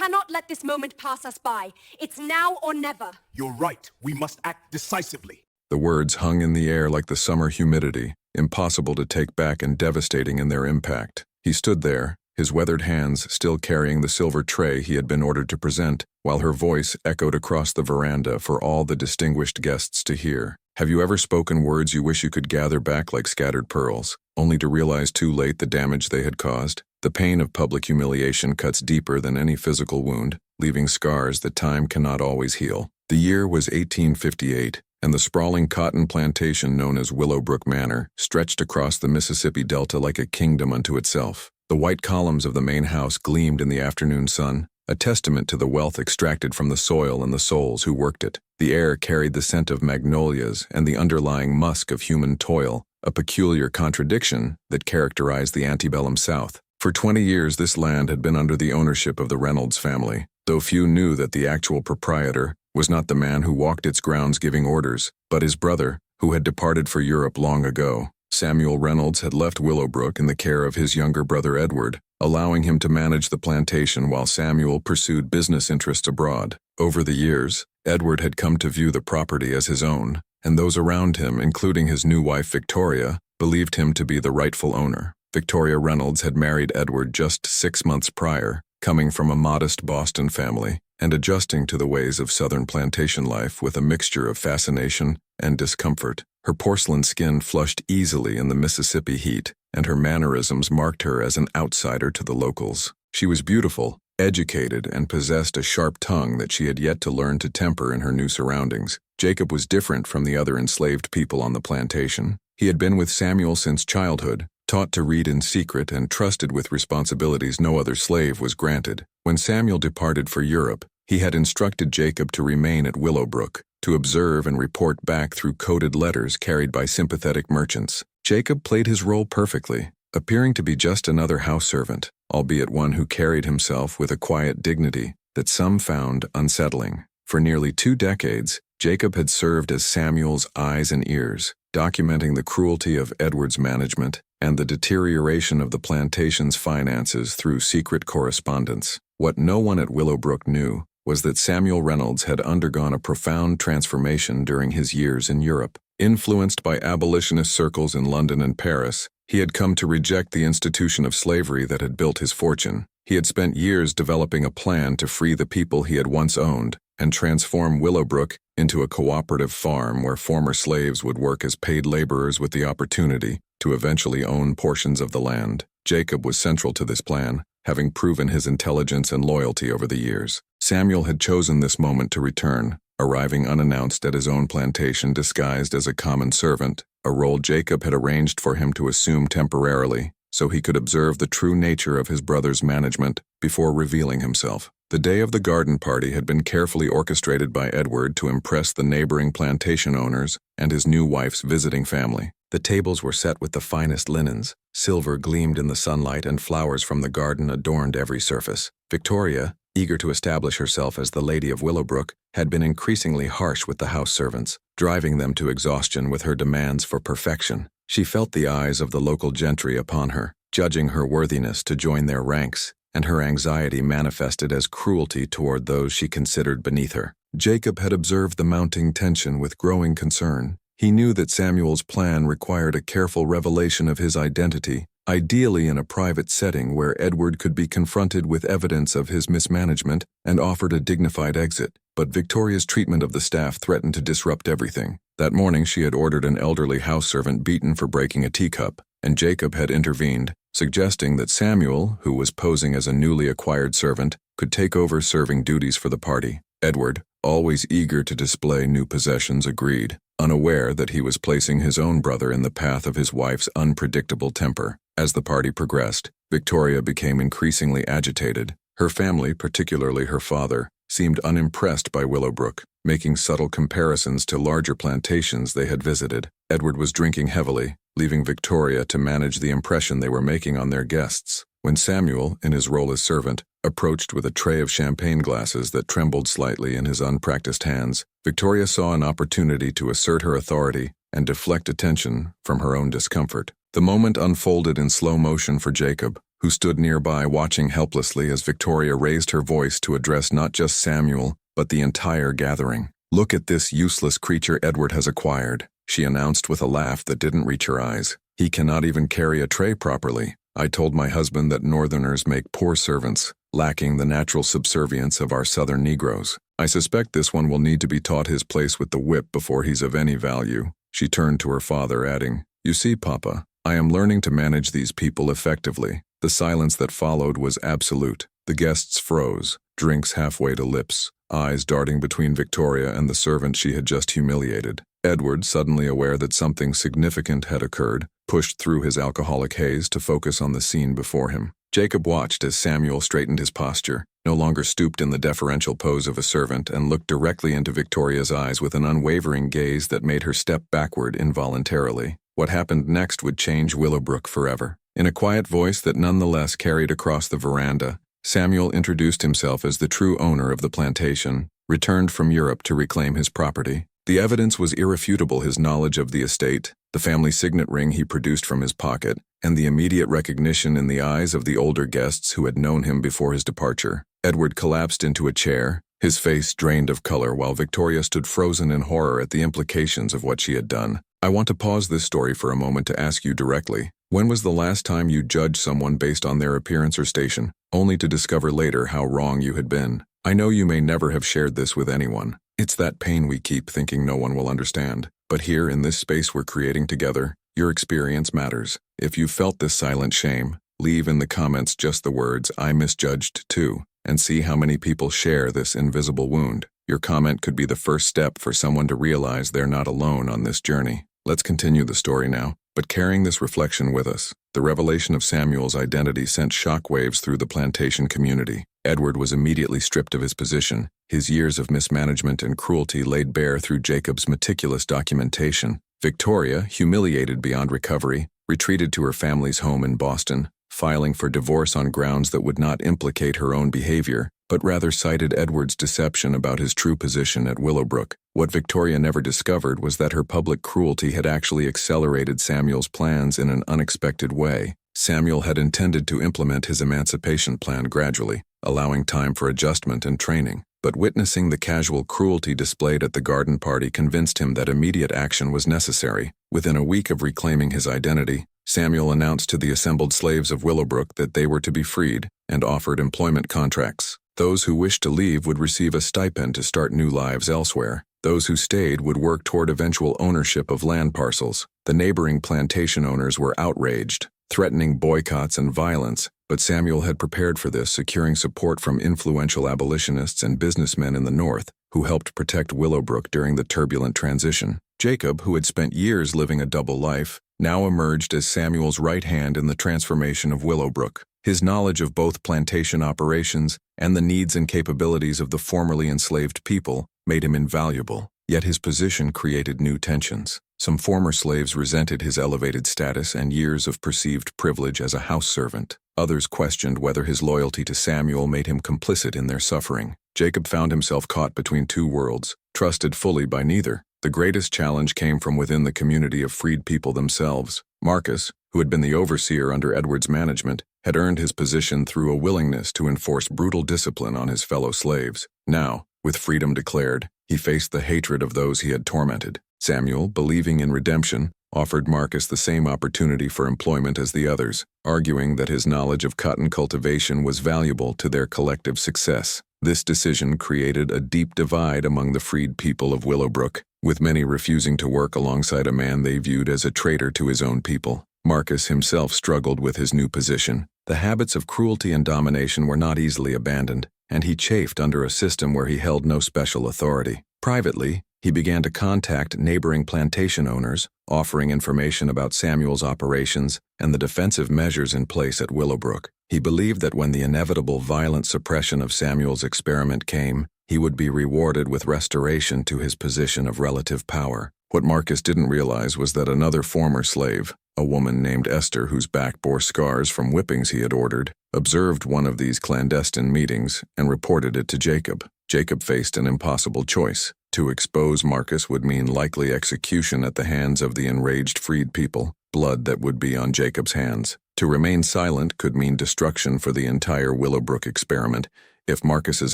cannot let this moment pass us by. It's now or never. You're right. We must act decisively. The words hung in the air like the summer humidity, impossible to take back and devastating in their impact. He stood there, his weathered hands still carrying the silver tray he had been ordered to present, while her voice echoed across the veranda for all the distinguished guests to hear. Have you ever spoken words you wish you could gather back like scattered pearls, only to realize too late the damage they had caused? The pain of public humiliation cuts deeper than any physical wound, leaving scars that time cannot always heal. The year was 1858, and the sprawling cotton plantation known as Willowbrook Manor stretched across the Mississippi Delta like a kingdom unto itself. The white columns of the main house gleamed in the afternoon sun, a testament to the wealth extracted from the soil and the souls who worked it. The air carried the scent of magnolias and the underlying musk of human toil, a peculiar contradiction that characterized the antebellum South. For 20 years this land had been under the ownership of the Reynolds family, though few knew that the actual proprietor was not the man who walked its grounds giving orders, but his brother, who had departed for Europe long ago. Samuel Reynolds had left Willowbrook in the care of his younger brother Edward, allowing him to manage the plantation while Samuel pursued business interests abroad. Over the years, Edward had come to view the property as his own, and those around him, including his new wife Victoria, believed him to be the rightful owner. Victoria Reynolds had married Edward just 6 months prior, coming from a modest Boston family, and adjusting to the ways of southern plantation life with a mixture of fascination and discomfort. Her porcelain skin flushed easily in the Mississippi heat, and her mannerisms marked her as an outsider to the locals. She was beautiful, educated, and possessed a sharp tongue that she had yet to learn to temper in her new surroundings. Jacob was different from the other enslaved people on the plantation. He had been with Samuel since childhood, taught to read in secret and trusted with responsibilities no other slave was granted. When Samuel departed for Europe, he had instructed Jacob to remain at Willowbrook, to observe and report back through coded letters carried by sympathetic merchants. Jacob played his role perfectly, appearing to be just another house servant, albeit one who carried himself with a quiet dignity that some found unsettling. For nearly 2 decades, Jacob had served as Samuel's eyes and ears, documenting the cruelty of Edward's management and the deterioration of the plantation's finances through secret correspondence. What no one at Willowbrook knew was that Samuel Reynolds had undergone a profound transformation during his years in Europe. Influenced by abolitionist circles in London and Paris, he had come to reject the institution of slavery that had built his fortune. He had spent years developing a plan to free the people he had once owned and transform Willowbrook into a cooperative farm where former slaves would work as paid laborers with the opportunity to eventually own portions of the land. Jacob was central to this plan, having proven his intelligence and loyalty over the years. Samuel had chosen this moment to return, arriving unannounced at his own plantation disguised as a common servant, a role Jacob had arranged for him to assume temporarily, so he could observe the true nature of his brother's management before revealing himself. The day of the garden party had been carefully orchestrated by Edward to impress the neighboring plantation owners and his new wife's visiting family. The tables were set with the finest linens, silver gleamed in the sunlight, and flowers from the garden adorned every surface. Victoria, eager to establish herself as the Lady of Willowbrook, had been increasingly harsh with the house servants, driving them to exhaustion with her demands for perfection. She felt the eyes of the local gentry upon her, judging her worthiness to join their ranks, and her anxiety manifested as cruelty toward those she considered beneath her. Jacob had observed the mounting tension with growing concern. He knew that Samuel's plan required a careful revelation of his identity, ideally in a private setting where Edward could be confronted with evidence of his mismanagement and offered a dignified exit. But Victoria's treatment of the staff threatened to disrupt everything. That morning she had ordered an elderly house servant beaten for breaking a teacup, and Jacob had intervened, suggesting that Samuel, who was posing as a newly acquired servant, could take over serving duties for the party. Edward, always eager to display new possessions, agreed, unaware that he was placing his own brother in the path of his wife's unpredictable temper. As the party progressed, Victoria became increasingly agitated. Her family, particularly her father, seemed unimpressed by Willowbrook, making subtle comparisons to larger plantations they had visited. Edward was drinking heavily, leaving Victoria to manage the impression they were making on their guests. When Samuel, in his role as servant, approached with a tray of champagne glasses that trembled slightly in his unpracticed hands, Victoria saw an opportunity to assert her authority and deflect attention from her own discomfort. The moment unfolded in slow motion for Jacob, who stood nearby watching helplessly as Victoria raised her voice to address not just Samuel, but the entire gathering. "Look at this useless creature Edward has acquired," she announced with a laugh that didn't reach her eyes. "He cannot even carry a tray properly. I told my husband that Northerners make poor servants, lacking the natural subservience of our Southern Negroes. I suspect this one will need to be taught his place with the whip before he's of any value." She turned to her father, adding, "You see, Papa, I am learning to manage these people effectively." The silence that followed was absolute. The guests froze, drinks halfway to lips, eyes darting between Victoria and the servant she had just humiliated. Edward, suddenly aware that something significant had occurred, pushed through his alcoholic haze to focus on the scene before him. Jacob watched as Samuel straightened his posture, no longer stooped in the deferential pose of a servant, and looked directly into Victoria's eyes with an unwavering gaze that made her step backward involuntarily. What happened next would change Willowbrook forever. In a quiet voice that nonetheless carried across the veranda, Samuel introduced himself as the true owner of the plantation, returned from Europe to reclaim his property. The evidence was irrefutable: his knowledge of the estate, the family signet ring he produced from his pocket, and the immediate recognition in the eyes of the older guests who had known him before his departure. Edward collapsed into a chair, his face drained of color, while Victoria stood frozen in horror at the implications of what she had done. "I want to pause this story for a moment to ask you directly. When was the last time you judged someone based on their appearance or station, only to discover later how wrong you had been? I know you may never have shared this with anyone. It's that pain we keep thinking no one will understand. But here, in this space we're creating together, your experience matters. If you felt this silent shame, leave in the comments just the words, 'I misjudged too,' and see how many people share this invisible wound. Your comment could be the first step for someone to realize they're not alone on this journey." Let's continue the story now, but carrying this reflection with us. The revelation of Samuel's identity sent shockwaves through the plantation community. Edward was immediately stripped of his position, his years of mismanagement and cruelty laid bare through Jacob's meticulous documentation. Victoria, humiliated beyond recovery, retreated to her family's home in Boston, filing for divorce on grounds that would not implicate her own behavior, but rather cited Edward's deception about his true position at Willowbrook. What Victoria never discovered was that her public cruelty had actually accelerated Samuel's plans in an unexpected way. Samuel had intended to implement his emancipation plan gradually, allowing time for adjustment and training. But witnessing the casual cruelty displayed at the garden party convinced him that immediate action was necessary. Within a week of reclaiming his identity, Samuel announced to the assembled slaves of Willowbrook that they were to be freed, and offered employment contracts. Those who wished to leave would receive a stipend to start new lives elsewhere. Those who stayed would work toward eventual ownership of land parcels. The neighboring plantation owners were outraged, threatening boycotts and violence, but Samuel had prepared for this, securing support from influential abolitionists and businessmen in the North who helped protect Willowbrook during the turbulent transition. Jacob, who had spent years living a double life, now emerged as Samuel's right hand in the transformation of Willowbrook. His knowledge of both plantation operations and the needs and capabilities of the formerly enslaved people made him invaluable, yet his position created new tensions. Some former slaves resented his elevated status and years of perceived privilege as a house servant. Others questioned whether his loyalty to Samuel made him complicit in their suffering. Jacob found himself caught between two worlds, trusted fully by neither. The greatest challenge came from within the community of freed people themselves. Marcus, who had been the overseer under Edward's management, had earned his position through a willingness to enforce brutal discipline on his fellow slaves. Now, with freedom declared, he faced the hatred of those he had tormented. Samuel, believing in redemption, offered Marcus the same opportunity for employment as the others, arguing that his knowledge of cotton cultivation was valuable to their collective success. This decision created a deep divide among the freed people of Willowbrook, with many refusing to work alongside a man they viewed as a traitor to his own people. Marcus himself struggled with his new position. The habits of cruelty and domination were not easily abandoned, and he chafed under a system where he held no special authority. Privately, he began to contact neighboring plantation owners, offering information about Samuel's operations and the defensive measures in place at Willowbrook. He believed that when the inevitable violent suppression of Samuel's experiment came, he would be rewarded with restoration to his position of relative power. What Marcus didn't realize was that another former slave, a woman named Esther whose back bore scars from whippings he had ordered, observed one of these clandestine meetings and reported it to Jacob. Jacob faced an impossible choice. To expose Marcus would mean likely execution at the hands of the enraged freed people, blood that would be on Jacob's hands. To remain silent could mean destruction for the entire Willowbrook experiment if Marcus's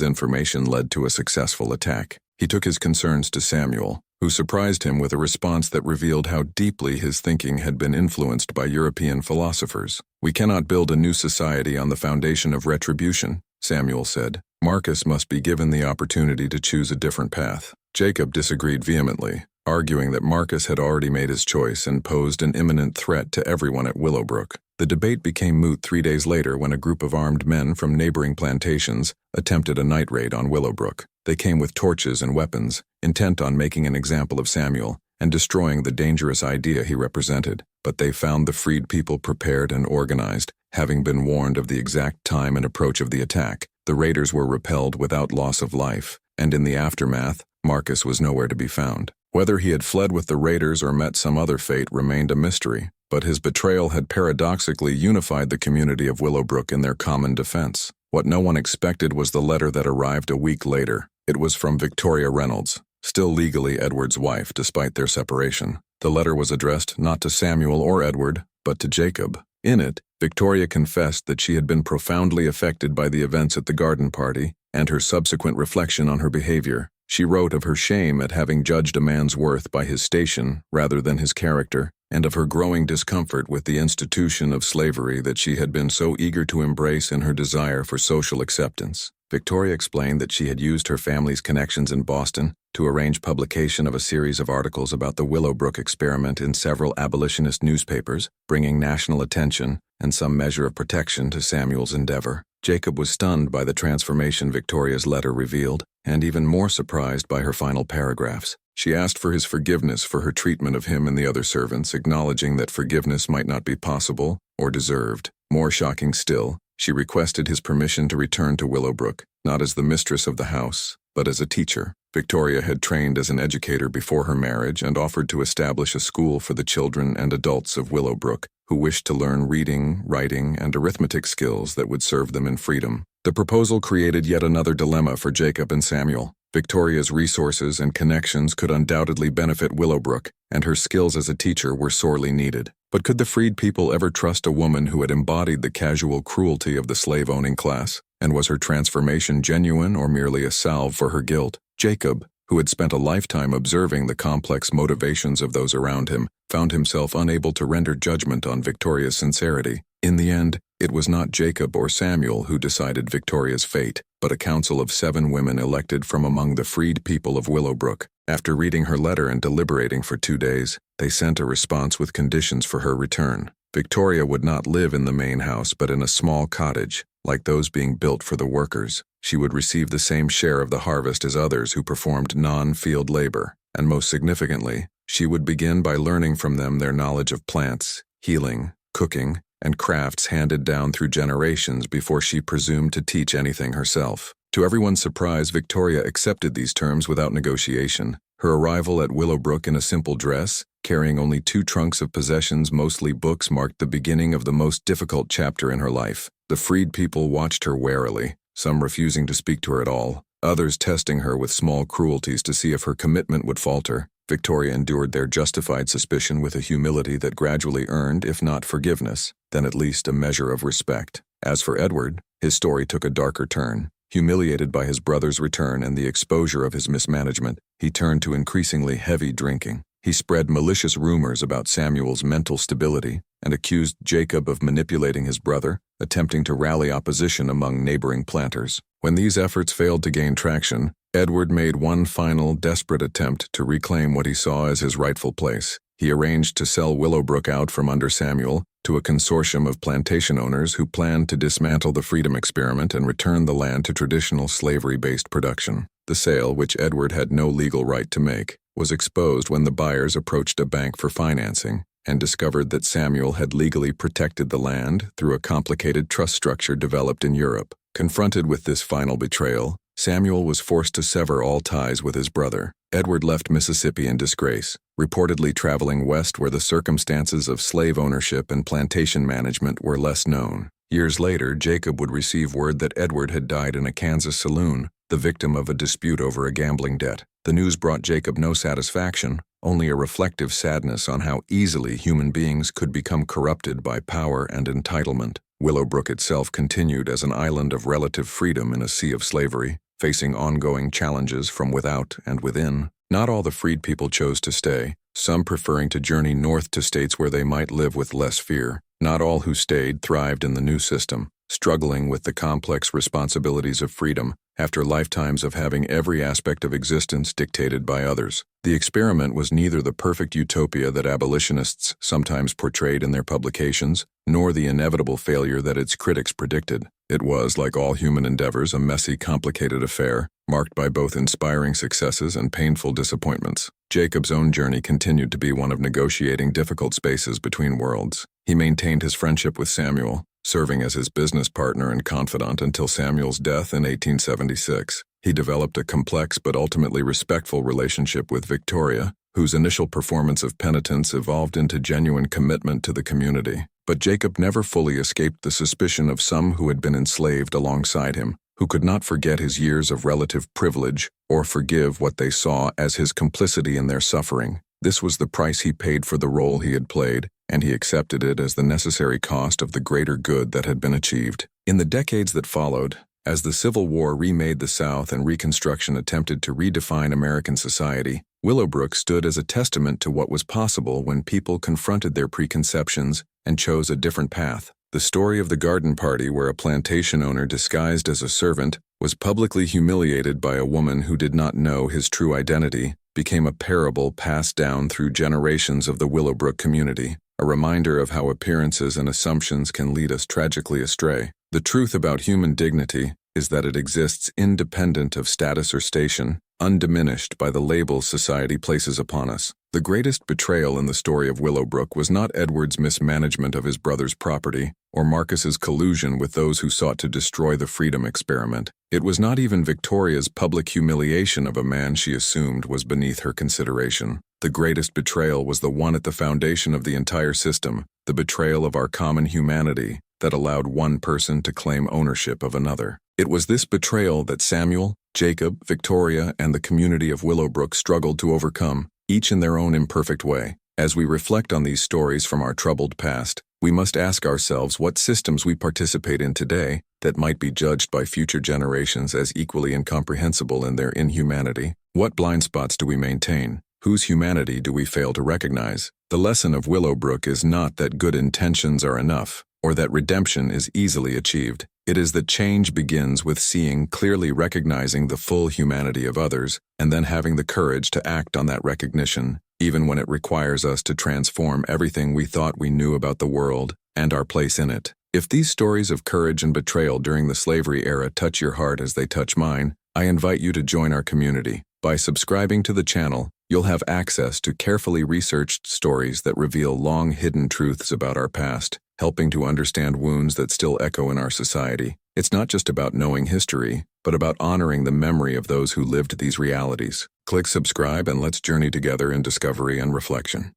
information led to a successful attack. He took his concerns to Samuel, who surprised him with a response that revealed how deeply his thinking had been influenced by European philosophers. "We cannot build a new society on the foundation of retribution," Samuel said. "Marcus must be given the opportunity to choose a different path." Jacob disagreed vehemently, arguing that Marcus had already made his choice and posed an imminent threat to everyone at Willowbrook. The debate became moot 3 days later when a group of armed men from neighboring plantations attempted a night raid on Willowbrook. They came with torches and weapons, intent on making an example of Samuel and destroying the dangerous idea he represented. But they found the freed people prepared and organized, having been warned of the exact time and approach of the attack. The raiders were repelled without loss of life, and in the aftermath, Marcus was nowhere to be found. Whether he had fled with the raiders or met some other fate remained a mystery, but his betrayal had paradoxically unified the community of Willowbrook in their common defense. What no one expected was the letter that arrived a week later. It was from Victoria Reynolds, still legally Edward's wife despite their separation. The letter was addressed not to Samuel or Edward, but to Jacob. In it, Victoria confessed that she had been profoundly affected by the events at the garden party and her subsequent reflection on her behavior. She wrote of her shame at having judged a man's worth by his station rather than his character, and of her growing discomfort with the institution of slavery that she had been so eager to embrace in her desire for social acceptance. Victoria explained that she had used her family's connections in Boston to arrange publication of a series of articles about the Willowbrook experiment in several abolitionist newspapers, bringing national attention and some measure of protection to Samuel's endeavor. Jacob was stunned by the transformation Victoria's letter revealed, and even more surprised by her final paragraphs. She asked for his forgiveness for her treatment of him and the other servants, acknowledging that forgiveness might not be possible or deserved. More shocking still, she requested his permission to return to Willowbrook, not as the mistress of the house, but as a teacher. Victoria had trained as an educator before her marriage and offered to establish a school for the children and adults of Willowbrook who wished to learn reading, writing, and arithmetic skills that would serve them in freedom. The proposal created yet another dilemma for Jacob and Samuel. Victoria's resources and connections could undoubtedly benefit Willowbrook, and her skills as a teacher were sorely needed. But could the freed people ever trust a woman who had embodied the casual cruelty of the slave-owning class? And was her transformation genuine or merely a salve for her guilt? Jacob, who had spent a lifetime observing the complex motivations of those around him, found himself unable to render judgment on Victoria's sincerity. In the end, it was not Jacob or Samuel who decided Victoria's fate, but a council of 7 women elected from among the freed people of Willowbrook. After reading her letter and deliberating for 2 days, they sent a response with conditions for her return. Victoria would not live in the main house but in a small cottage, like those being built for the workers. She would receive the same share of the harvest as others who performed non-field labor, and most significantly, she would begin by learning from them their knowledge of plants, healing, cooking, and crafts handed down through generations before she presumed to teach anything herself. To everyone's surprise, Victoria accepted these terms without negotiation. Her arrival at Willowbrook in a simple dress, carrying only 2 trunks of possessions, mostly books, marked the beginning of the most difficult chapter in her life. The freed people watched her warily, some refusing to speak to her at all, others testing her with small cruelties to see if her commitment would falter. Victoria endured their justified suspicion with a humility that gradually earned, if not forgiveness, then at least a measure of respect. As for Edward, his story took a darker turn. Humiliated by his brother's return and the exposure of his mismanagement, he turned to increasingly heavy drinking. He spread malicious rumors about Samuel's mental stability and accused Jacob of manipulating his brother, attempting to rally opposition among neighboring planters. When these efforts failed to gain traction, Edward made one final, desperate attempt to reclaim what he saw as his rightful place. He arranged to sell Willowbrook out from under Samuel to a consortium of plantation owners who planned to dismantle the freedom experiment and return the land to traditional slavery-based production. The sale, which Edward had no legal right to make, was exposed when the buyers approached a bank for financing and discovered that Samuel had legally protected the land through a complicated trust structure developed in Europe. Confronted with this final betrayal, Samuel was forced to sever all ties with his brother. Edward left Mississippi in disgrace, reportedly traveling west where the circumstances of slave ownership and plantation management were less known. Years later, Jacob would receive word that Edward had died in a Kansas saloon, the victim of a dispute over a gambling debt. The news brought Jacob no satisfaction, only a reflective sadness on how easily human beings could become corrupted by power and entitlement. Willowbrook itself continued as an island of relative freedom in a sea of slavery, facing ongoing challenges from without and within. Not all the freed people chose to stay, some preferring to journey north to states where they might live with less fear. Not all who stayed thrived in the new system, struggling with the complex responsibilities of freedom after lifetimes of having every aspect of existence dictated by others. The experiment was neither the perfect utopia that abolitionists sometimes portrayed in their publications, nor the inevitable failure that its critics predicted. It was, like all human endeavors, a messy, complicated affair, marked by both inspiring successes and painful disappointments. Jacob's own journey continued to be one of negotiating difficult spaces between worlds. He maintained his friendship with Samuel, serving as his business partner and confidant until Samuel's death in 1876. He developed a complex but ultimately respectful relationship with Victoria, whose initial performance of penitence evolved into genuine commitment to the community. But Jacob never fully escaped the suspicion of some who had been enslaved alongside him, who could not forget his years of relative privilege or forgive what they saw as his complicity in their suffering. This was the price he paid for the role he had played, and he accepted it as the necessary cost of the greater good that had been achieved. In the decades that followed, as the Civil War remade the South and Reconstruction attempted to redefine American society, Willowbrook stood as a testament to what was possible when people confronted their preconceptions and chose a different path. The story of the garden party where a plantation owner disguised as a servant was publicly humiliated by a woman who did not know his true identity became a parable passed down through generations of the Willowbrook community, a reminder of how appearances and assumptions can lead us tragically astray. The truth about human dignity is that it exists independent of status or station, undiminished by the labels society places upon us. The greatest betrayal in the story of Willowbrook was not Edward's mismanagement of his brother's property, or Marcus's collusion with those who sought to destroy the freedom experiment. It was not even Victoria's public humiliation of a man she assumed was beneath her consideration. The greatest betrayal was the one at the foundation of the entire system, the betrayal of our common humanity that allowed one person to claim ownership of another. It was this betrayal that Samuel, Jacob, Victoria, and the community of Willowbrook struggled to overcome, each in their own imperfect way. As we reflect on these stories from our troubled past, we must ask ourselves what systems we participate in today that might be judged by future generations as equally incomprehensible in their inhumanity. What blind spots do we maintain? Whose humanity do we fail to recognize? The lesson of Willowbrook is not that good intentions are enough, or that redemption is easily achieved. It is that change begins with clearly recognizing the full humanity of others, and then having the courage to act on that recognition, even when it requires us to transform everything we thought we knew about the world and our place in it. If these stories of courage and betrayal during the slavery era touch your heart as they touch mine, I invite you to join our community. By subscribing to the channel, you'll have access to carefully researched stories that reveal long-hidden truths about our past, helping to understand wounds that still echo in our society. It's not just about knowing history, but about honoring the memory of those who lived these realities. Click subscribe and let's journey together in discovery and reflection.